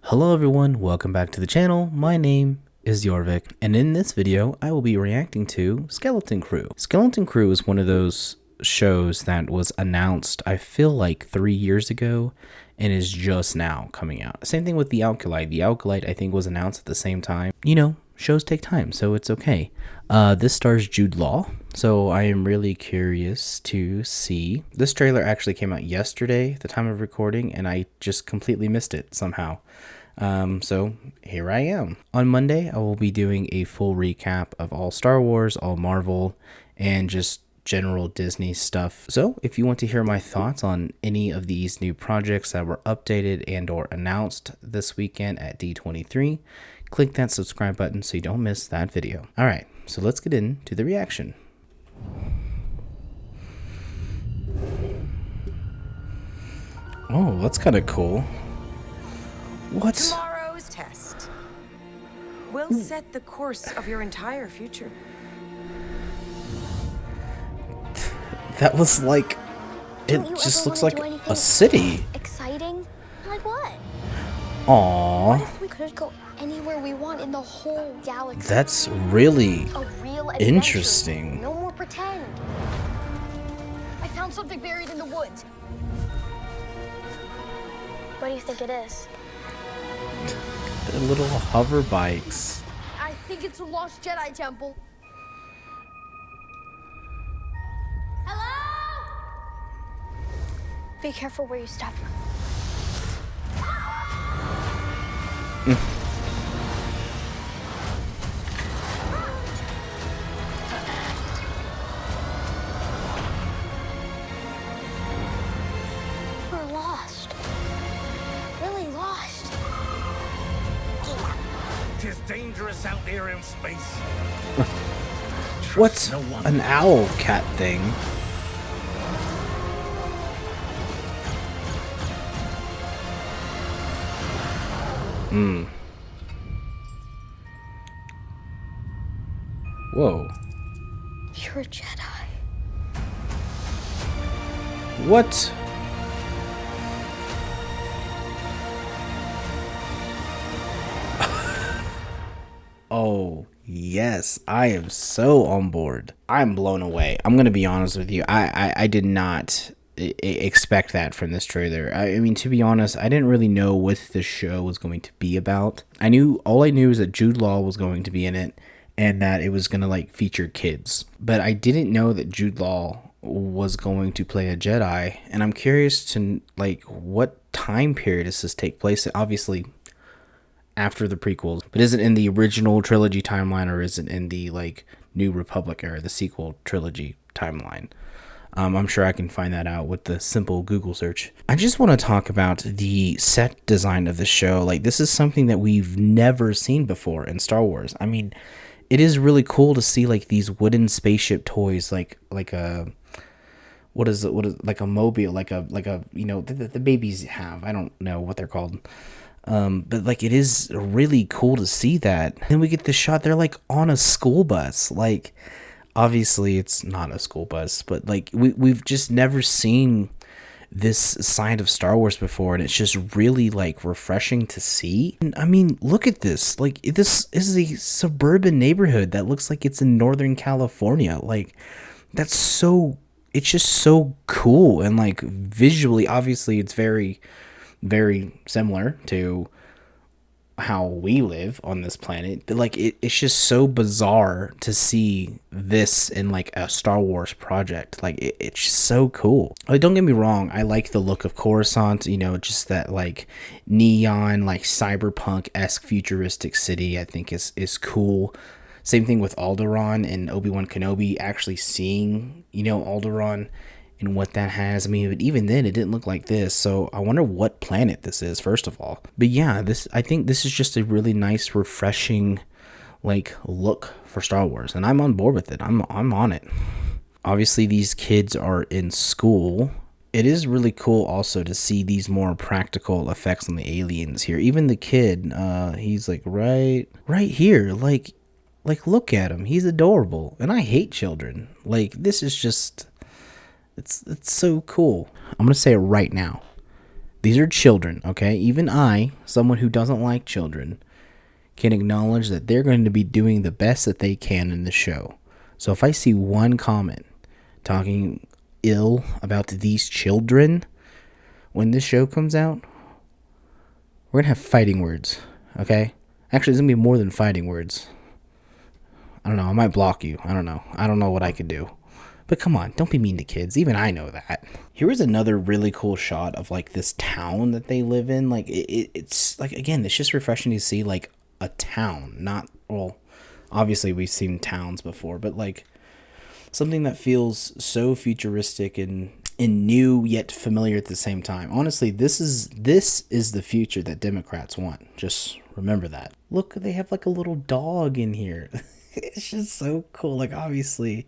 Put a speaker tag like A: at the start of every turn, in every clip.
A: Hello everyone, welcome back to the channel. My name is Jorvik, and in this video I will be reacting to Skeleton Crew. Skeleton Crew is one of those shows that was announced, I feel like 3 years ago, and is just now coming out. Same thing with The Alkalite. The Alkalite I think was announced at the same time. You know, shows take time, so it's okay. This stars Jude Law, so I am really curious to see. This trailer actually came out yesterday at the time of recording, and I just completely missed it somehow. So here I am. On Monday, I will be doing a full recap of all Star Wars, all Marvel, and just general Disney stuff. So if you want to hear my thoughts on any of these new projects that were updated and or announced this weekend at D23, click that subscribe button so you don't miss that video. All right, so let's get into the reaction. Oh, that's kind of cool. What?
B: Tomorrow's test will set the course of your entire future.
A: That was like, it just looks like a city.
C: Exciting? Like what?
A: Aww.
C: What if we could go anywhere we want in the whole galaxy?
A: That's really
C: a real adventure.
A: interesting.
C: No more pretend. I found something buried in the woods. What do you think it is?
A: They're little hover bikes.
C: I think it's a lost Jedi temple. Hello? Be careful where you step. We're lost. Really lost.
D: Tis dangerous out there in space.
A: What's
D: no one.
A: an owl cat thing? Whoa.
C: You're a Jedi.
A: What? Oh, yes. I am so on board. I'm blown away. I'm going to be honest with you. I did not expect that from this trailer. I mean, to be honest, I didn't really know what the show was going to be about. All I knew is that Jude Law was going to be in it and that it was going to like feature kids. But I didn't know that Jude Law was going to play a Jedi, and I'm curious to like what time period does this take place? Obviously after the prequels, but is it in the original trilogy timeline or is it in the like New Republic era, the sequel trilogy timeline? I'm sure I can find that out with the simple Google search. I just want to talk about the set design of the show. Like, this is something that we've never seen before in Star Wars. I mean, it is really cool to see like these wooden spaceship toys, like a what is like a mobile, like a you know the babies have. I don't know what they're called. But like it is really cool to see that. Then we get the shot, they're like on a school bus. Like, obviously it's not a school bus, but like we've just never seen this side of Star Wars before, and it's just really like refreshing to see. And I mean, look at this. Like, this is a suburban neighborhood that looks like it's in Northern California. Like, that's so, it's just so cool. And like visually, obviously it's very, very similar to how we live on this planet, but like it's just so bizarre to see this in like a Star Wars project. Like it's just so cool. Like, don't get me wrong, I like the look of Coruscant, you know, just that like neon, like cyberpunk-esque futuristic city. I think is cool. Same thing with Alderaan and Obi-Wan Kenobi, actually seeing, you know, Alderaan and what that has. I mean, but even then it didn't look like this, so I wonder what planet this is, first of all. But yeah, I think this is just a really nice, refreshing like look for Star Wars, and I'm on board with it. I'm on it. Obviously these kids are in school. It is really cool also to see these more practical effects on the aliens here. Even the kid, he's like right here, like look at him, he's adorable. And I hate children. Like, this is just, it's so cool. I'm gonna say it right now. These are children, okay? Even I, someone who doesn't like children, can acknowledge that they're going to be doing the best that they can in the show. So if I see one comment talking ill about these children when this show comes out, we're going to have fighting words, okay? Actually, it's going to be more than fighting words. I don't know. I might block you. I don't know. I don't know what I could do. But come on, don't be mean to kids. Even I know that. Here is another really cool shot of like this town that they live in. Like it's like, again, it's just refreshing to see like a town. Not, well, obviously we've seen towns before, but like something that feels so futuristic and new yet familiar at the same time. Honestly, this is the future that Democrats want. Just remember that. Look, they have like a little dog in here. It's just so cool. Like, obviously,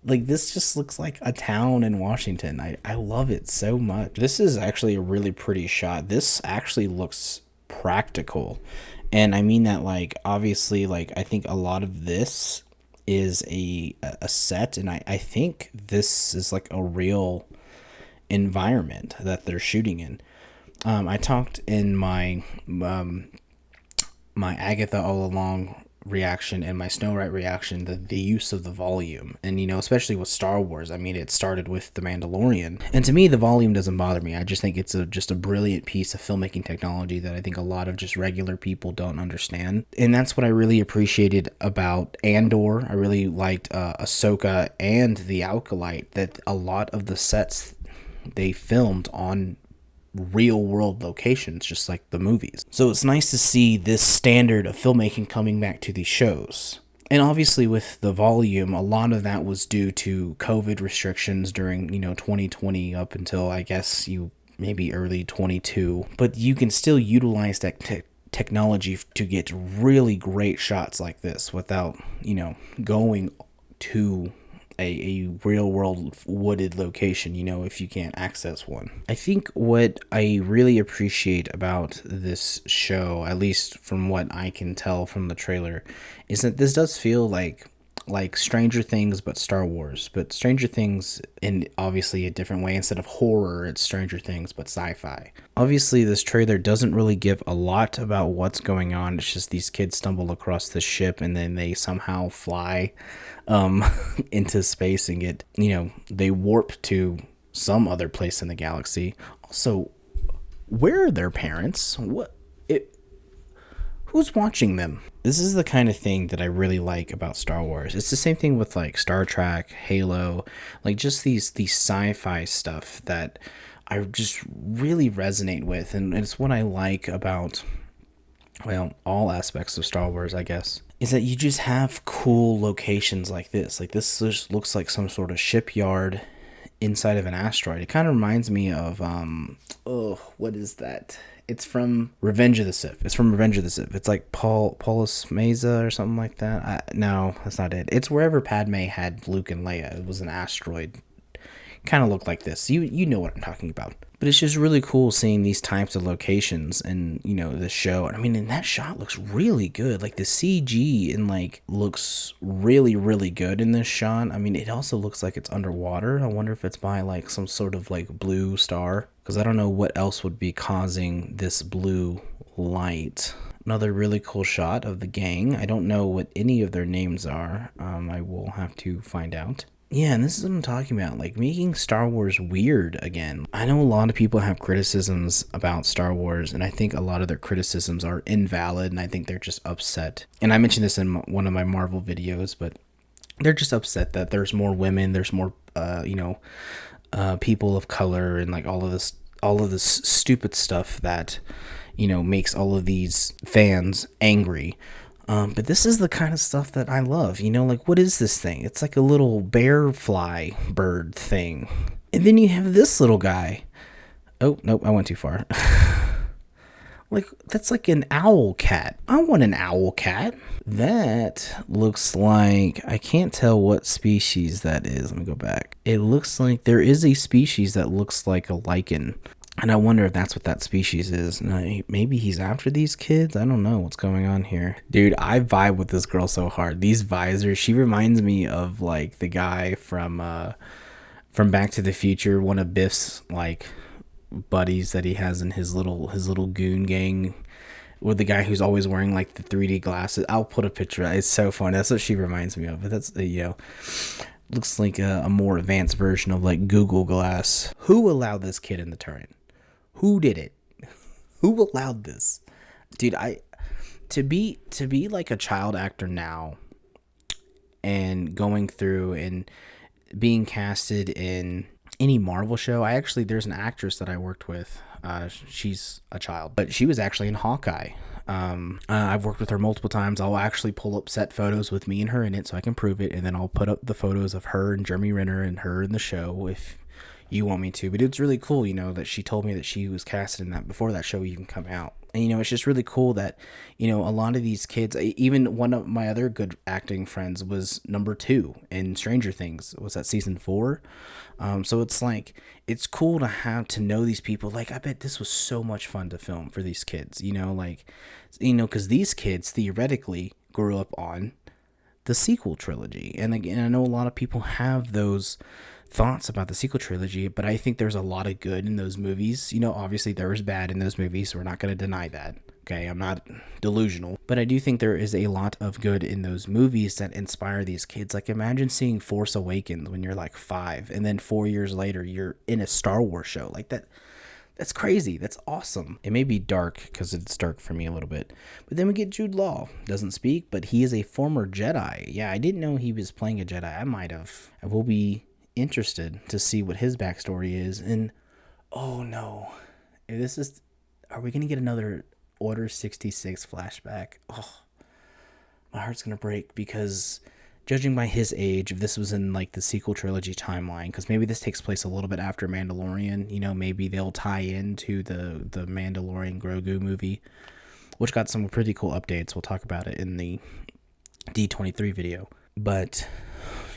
A: like, this just looks like a town in Washington. I love it so much. This is actually a really pretty shot. This actually looks practical. And I mean that, like, obviously, like, I think a lot of this is a set. And I think this is, like, a real environment that they're shooting in. I talked in my my Agatha All Along reaction and my Snow White reaction, the use of the volume, and you know, especially with Star Wars. I mean, it started with The Mandalorian, and to me the volume doesn't bother me. I just think it's just a brilliant piece of filmmaking technology that I think a lot of just regular people don't understand, and that's what I really appreciated about Andor. I really liked Ahsoka and The Acolyte, that a lot of the sets they filmed on real world locations, just like the movies. So it's nice to see this standard of filmmaking coming back to these shows. And obviously with the volume, a lot of that was due to COVID restrictions during, 2020 up until, I guess, maybe early 22. But you can still utilize that technology to get really great shots like this without, going to a real world wooded location, if you can't access one. I think what I really appreciate about this show, at least from what I can tell from the trailer, is that this does feel like Stranger Things but Star Wars, but Stranger Things in obviously a different way. Instead of horror, it's Stranger Things but sci-fi. Obviously this trailer doesn't really give a lot about what's going on. It's just these kids stumble across this ship and then they somehow fly into space and get, they warp to some other place in the galaxy. Also, where are their parents? Who's watching them? This is the kind of thing that I really like about Star Wars. It's the same thing with like Star Trek, Halo, like just these sci-fi stuff that I just really resonate with, and it's what I like about, well, all aspects of Star Wars, I guess, is that you just have cool locations like this. Like this just looks like some sort of shipyard inside of an asteroid. It kind of reminds me of what is that? It's from Revenge of the Sith. It's like Paulus Mesa or something like that. No, that's not it. It's wherever Padme had Luke and Leia. It was an asteroid. Kind of looked like this. You know what I'm talking about. But it's just really cool seeing these types of locations and, the show. I mean, and that shot looks really good. Like the CG and looks really, really good in this shot. I mean, it also looks like it's underwater. I wonder if it's by like some sort of like blue star, because I don't know what else would be causing this blue light. Another really cool shot of the gang. I don't know what any of their names are. I will have to find out. Yeah, and this is what I'm talking about, like making Star Wars weird again. I know a lot of people have criticisms about Star Wars, and I think a lot of their criticisms are invalid, and I think they're just upset. And I mentioned this in one of my Marvel videos, but they're just upset that there's more women, there's more, people of color, and like all of this stupid stuff that, makes all of these fans angry. But this is the kind of stuff that I love, like what is this thing? It's like a little bear fly bird thing. And then you have this little guy. Oh, nope, I went too far. Like, that's like an owl cat. I want an owl cat. That looks like, I can't tell what species that is. Let me go back. It looks like there is a species that looks like a lichen. And I wonder if that's what that species is. Maybe he's after these kids? I don't know what's going on here. Dude, I vibe with this girl so hard. These visors, she reminds me of like the guy from Back to the Future, one of Biff's like buddies that he has in his little goon gang, with the guy who's always wearing like the 3D glasses. I'll put a picture. It's so funny. That's what she reminds me of. But that's, looks like a more advanced version of like Google Glass. Who allowed this kid in the turret? Who did it? Who allowed this? Dude, to be like a child actor now and going through and being casted in any Marvel show. There's an actress that I worked with. She's a child, but she was actually in Hawkeye. I've worked with her multiple times. I'll actually pull up set photos with me and her in it so I can prove it, and then I'll put up the photos of her and Jeremy Renner and her in the show if you want me to. But it's really cool, that she told me that she was casted in that before that show even come out. And, it's just really cool that, a lot of these kids, even one of my other good acting friends was number 2 in Stranger Things. Was that season 4? So it's like, it's cool to know these people. Like, I bet this was so much fun to film for these kids, because these kids theoretically grew up on the sequel trilogy. And again, I know a lot of people have those thoughts about the sequel trilogy, but I think there's a lot of good in those movies. Obviously there was bad in those movies, so we're not going to deny that. Okay, I'm not delusional, but I do think there is a lot of good in those movies that inspire these kids. Like, imagine seeing Force Awakens when you're like 5, and then 4 years later you're in a Star Wars show like that. That's crazy. That's awesome. It may be dark because it's dark for me a little bit, but then we get Jude Law. Doesn't speak, but he is a former Jedi. Yeah, I didn't know he was playing a Jedi. I might have. I will be interested to see what his backstory is. And oh no, are we gonna get another Order 66 flashback? Oh, my heart's gonna break, because judging by his age, if this was in like the sequel trilogy timeline, because maybe this takes place a little bit after Mandalorian, maybe they'll tie into the Mandalorian Grogu movie, which got some pretty cool updates. We'll talk about it in the D23 video. But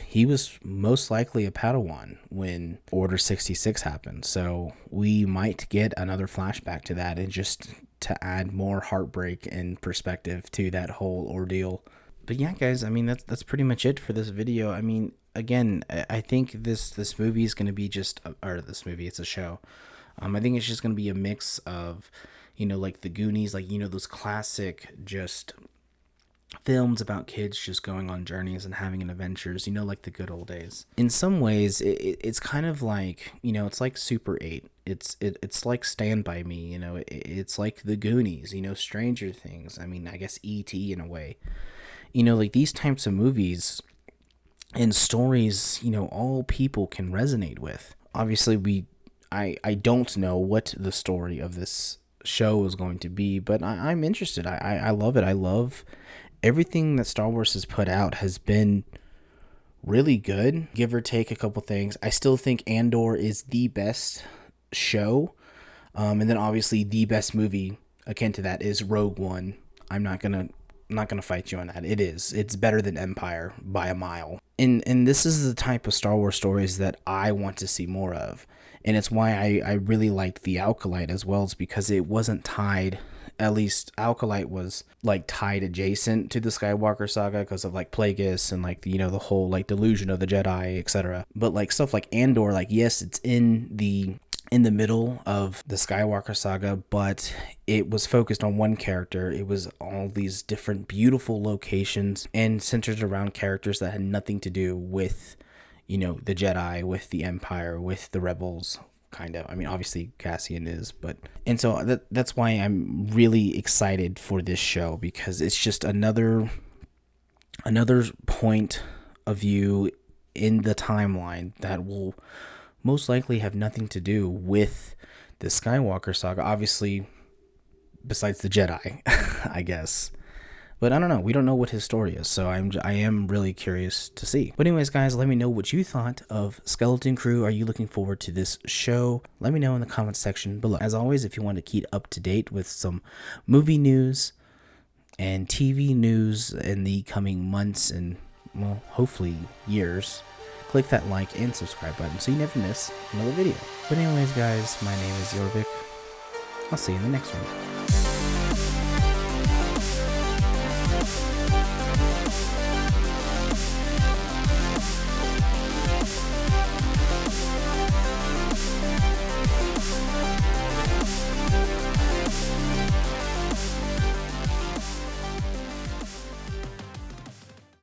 A: he was most likely a Padawan when Order 66 happened. So we might get another flashback to that, and just to add more heartbreak and perspective to that whole ordeal. But yeah, guys, I mean, that's pretty much it for this video. I mean, again, I think this movie is going to be it's a show. I think it's just going to be a mix of, like the Goonies, like, those classic just films about kids just going on journeys and having adventures, like the good old days. In some ways, it's kind of like, it's like Super 8. It's like Stand By Me, it's like the Goonies, Stranger Things. I mean, I guess E.T. in a way. Like these types of movies and stories, all people can resonate with. Obviously, I don't know what the story of this show is going to be, but I'm interested. I love it. I love everything that Star Wars has put out has been really good, give or take a couple things. I still think Andor is the best show. And then obviously the best movie akin to that is Rogue One. I'm not gonna fight you on that. It's better than Empire by a mile. And this is the type of Star Wars stories that I want to see more of. And it's why I really liked The Acolyte as well. It's because it wasn't tied, at least Acolyte was like tied adjacent to the Skywalker saga because of like Plagueis and like the whole like delusion of the Jedi, etc. But like stuff like Andor, like yes, it's in the middle of the Skywalker saga, but it was focused on one character. It was all these different beautiful locations and centered around characters that had nothing to do with, the Jedi, with the Empire, with the Rebels, kind of. I mean, obviously Cassian is, and so that's why I'm really excited for this show, because it's just another point of view in the timeline that will most likely have nothing to do with the Skywalker saga, obviously, besides the Jedi, I guess. But I don't know. We don't know what his story is, so I am really curious to see. But anyways, guys, let me know what you thought of Skeleton Crew. Are you looking forward to this show? Let me know in the comments section below. As always, if you want to keep up to date with some movie news and TV news in the coming months and, well, hopefully years, click that like and subscribe button so you never miss another video. But anyways, guys, my name is Jorvik. I'll see you in the next one.